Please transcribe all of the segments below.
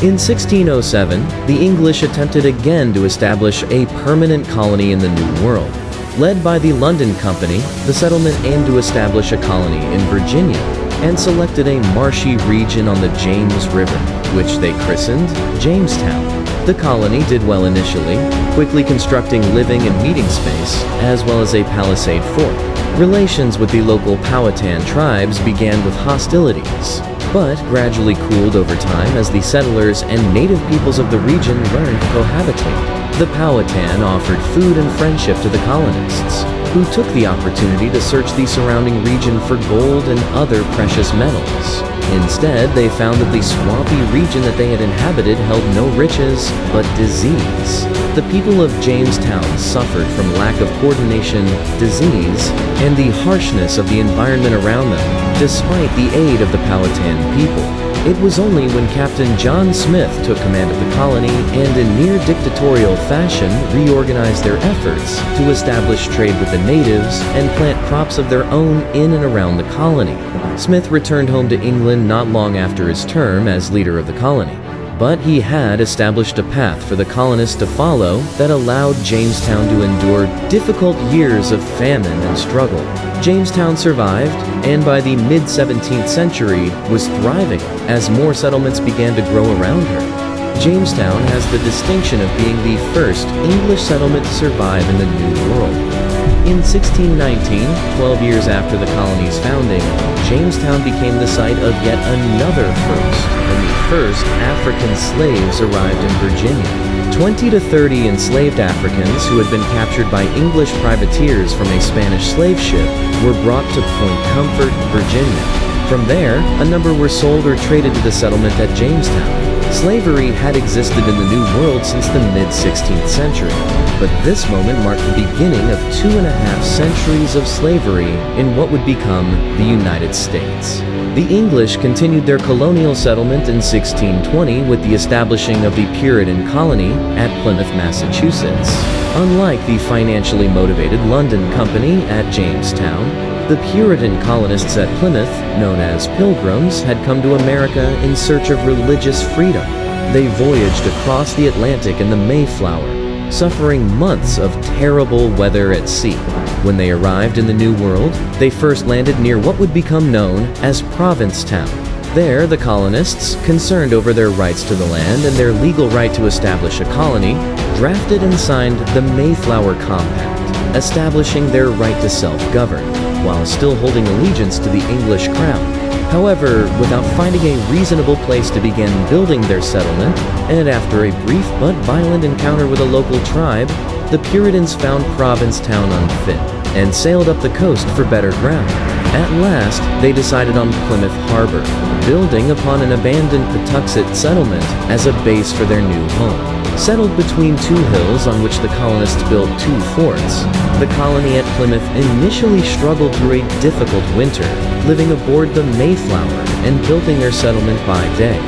In 1607, the English attempted again to establish a permanent colony in the New World. Led by the London Company, the settlement aimed to establish a colony in Virginia and selected a marshy region on the James River, which they christened Jamestown. The colony did well initially, quickly constructing living and meeting space, as well as a palisade fort. Relations with the local Powhatan tribes began with hostilities, but gradually cooled over time as the settlers and native peoples of the region learned to cohabitate. The Powhatan offered food and friendship to the colonists, who took the opportunity to search the surrounding region for gold and other precious metals. Instead, they found that the swampy region that they had inhabited held no riches, but disease. The people of Jamestown suffered from lack of coordination, disease, and the harshness of the environment around them, despite the aid of the Powhatan people. It was only when Captain John Smith took command of the colony and in near dictatorial fashion reorganized their efforts to establish trade with the natives and plant crops of their own in and around the colony. Smith returned home to England not long after his term as leader of the colony, but he had established a path for the colonists to follow that allowed Jamestown to endure difficult years of famine and struggle. Jamestown survived, and by the mid-17th century was thriving as more settlements began to grow around her. Jamestown has the distinction of being the first English settlement to survive in the New World. In 1619, 12 years after the colony's founding, Jamestown became the site of yet another first, when the first African slaves arrived in Virginia. 20 to 30 enslaved Africans who had been captured by English privateers from a Spanish slave ship were brought to Point Comfort, Virginia. From there, a number were sold or traded to the settlement at Jamestown. Slavery had existed in the New World since the mid-16th century, but this moment marked the beginning of 2.5 centuries of slavery in what would become the United States. The English continued their colonial settlement in 1620 with the establishing of the Puritan colony at Plymouth, Massachusetts. Unlike the financially motivated London Company at Jamestown, the Puritan colonists at Plymouth, known as Pilgrims, had come to America in search of religious freedom. They voyaged across the Atlantic in the Mayflower, suffering months of terrible weather at sea. When they arrived in the New World, they first landed near what would become known as Provincetown. There, the colonists, concerned over their rights to the land and their legal right to establish a colony, drafted and signed the Mayflower Compact, establishing their right to self-govern, while still holding allegiance to the English crown. However, without finding a reasonable place to begin building their settlement, and after a brief but violent encounter with a local tribe, the Puritans found Provincetown unfit and sailed up the coast for better ground. At last, they decided on Plymouth Harbor, building upon an abandoned Patuxet settlement as a base for their new home. Settled between two hills on which the colonists built 2 forts, the colony at Plymouth initially struggled through a difficult winter, living aboard the Mayflower and building their settlement by day.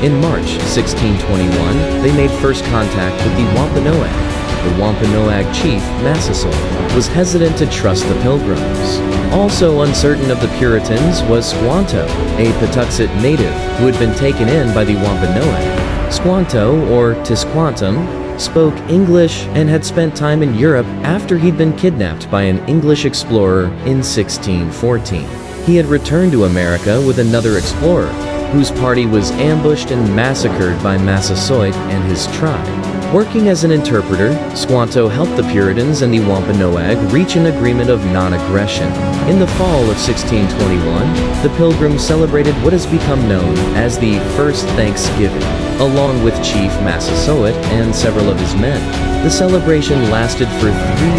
In March 1621, they made first contact with the Wampanoag. The Wampanoag chief, Massasoit, was hesitant to trust the Pilgrims. Also uncertain of the Puritans was Squanto, a Patuxet native who had been taken in by the Wampanoag. Squanto, or Tisquantum, spoke English and had spent time in Europe after he'd been kidnapped by an English explorer in 1614. He had returned to America with another explorer, whose party was ambushed and massacred by Massasoit and his tribe. Working as an interpreter, Squanto helped the Puritans and the Wampanoag reach an agreement of non-aggression. In the fall of 1621, the Pilgrims celebrated what has become known as the First Thanksgiving, along with Chief Massasoit and several of his men. The celebration lasted for 3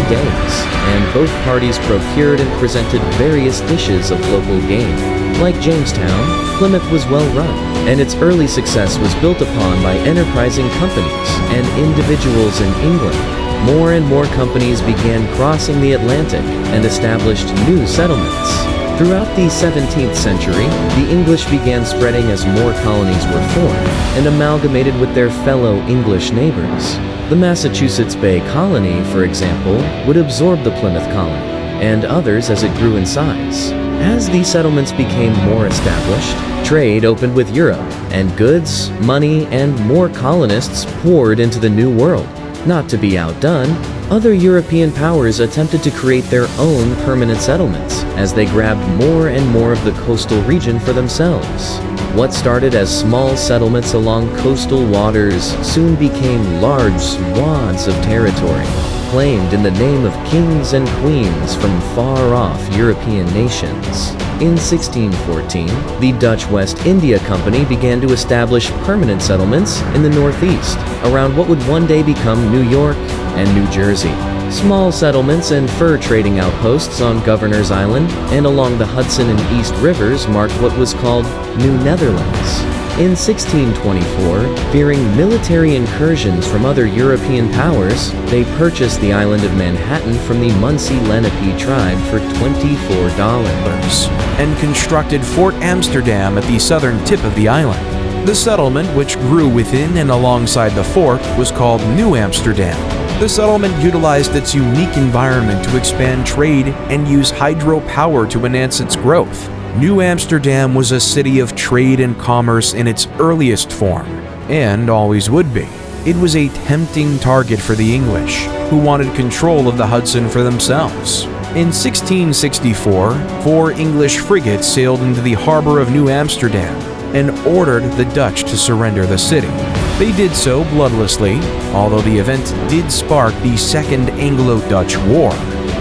days, and both parties procured and presented various dishes of local game. Like Jamestown, Plymouth was well run, and its early success was built upon by enterprising companies and individuals in England. More and more companies began crossing the Atlantic and established new settlements. Throughout the 17th century, the English began spreading as more colonies were formed and amalgamated with their fellow English neighbors. The Massachusetts Bay Colony, for example, would absorb the Plymouth Colony, and others as it grew in size. As these settlements became more established, trade opened with Europe, and goods, money, and more colonists poured into the New World. Not to be outdone, other European powers attempted to create their own permanent settlements as they grabbed more and more of the coastal region for themselves. What started as small settlements along coastal waters soon became large swaths of territory, claimed in the name of kings and queens from far-off European nations. In 1614, the Dutch West India Company began to establish permanent settlements in the northeast, around what would one day become New York and New Jersey. Small settlements and fur trading outposts on Governor's Island and along the Hudson and East Rivers marked what was called New Netherlands. In 1624, fearing military incursions from other European powers, they purchased the island of Manhattan from the Munsee Lenape tribe for $24 and constructed Fort Amsterdam at the southern tip of the island. The settlement, which grew within and alongside the fort, was called New Amsterdam. The settlement utilized its unique environment to expand trade and use hydropower to enhance its growth. New Amsterdam was a city of trade and commerce in its earliest form, and always would be. It was a tempting target for the English, who wanted control of the Hudson for themselves. In 1664, 4 English frigates sailed into the harbor of New Amsterdam and ordered the Dutch to surrender the city. They did so bloodlessly, although the event did spark the Second Anglo-Dutch War.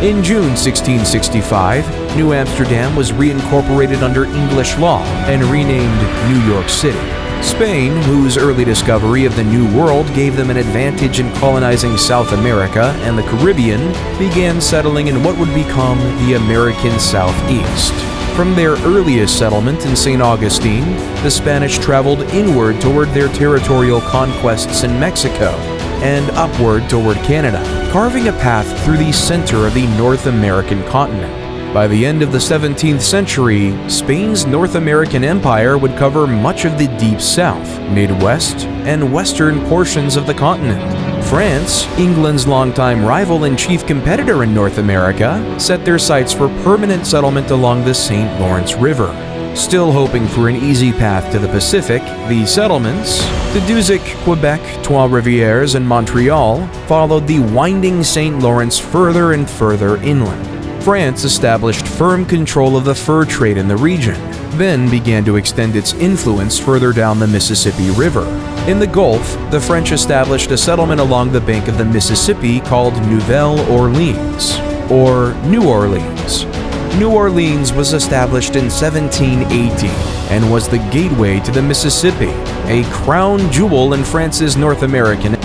In June 1665, New Amsterdam was reincorporated under English law and renamed New York City. Spain, whose early discovery of the New World gave them an advantage in colonizing South America and the Caribbean, began settling in what would become the American Southeast. From their earliest settlement in St. Augustine, the Spanish traveled inward toward their territorial conquests in Mexico and upward toward Canada, carving a path through the center of the North American continent. By the end of the 17th century, Spain's North American empire would cover much of the Deep South, Midwest, and western portions of the continent. France, England's longtime rival and chief competitor in North America, set their sights for permanent settlement along the St. Lawrence River. Still hoping for an easy path to the Pacific, the settlements, the Duzic, Quebec, Trois-Rivières, and Montreal, followed the winding St. Lawrence further and further inland. France established firm control of the fur trade in the region, then began to extend its influence further down the Mississippi River. In the Gulf, the French established a settlement along the bank of the Mississippi called Nouvelle Orleans, or New Orleans. New Orleans was established in 1780 and was the gateway to the Mississippi, a crown jewel in France's North American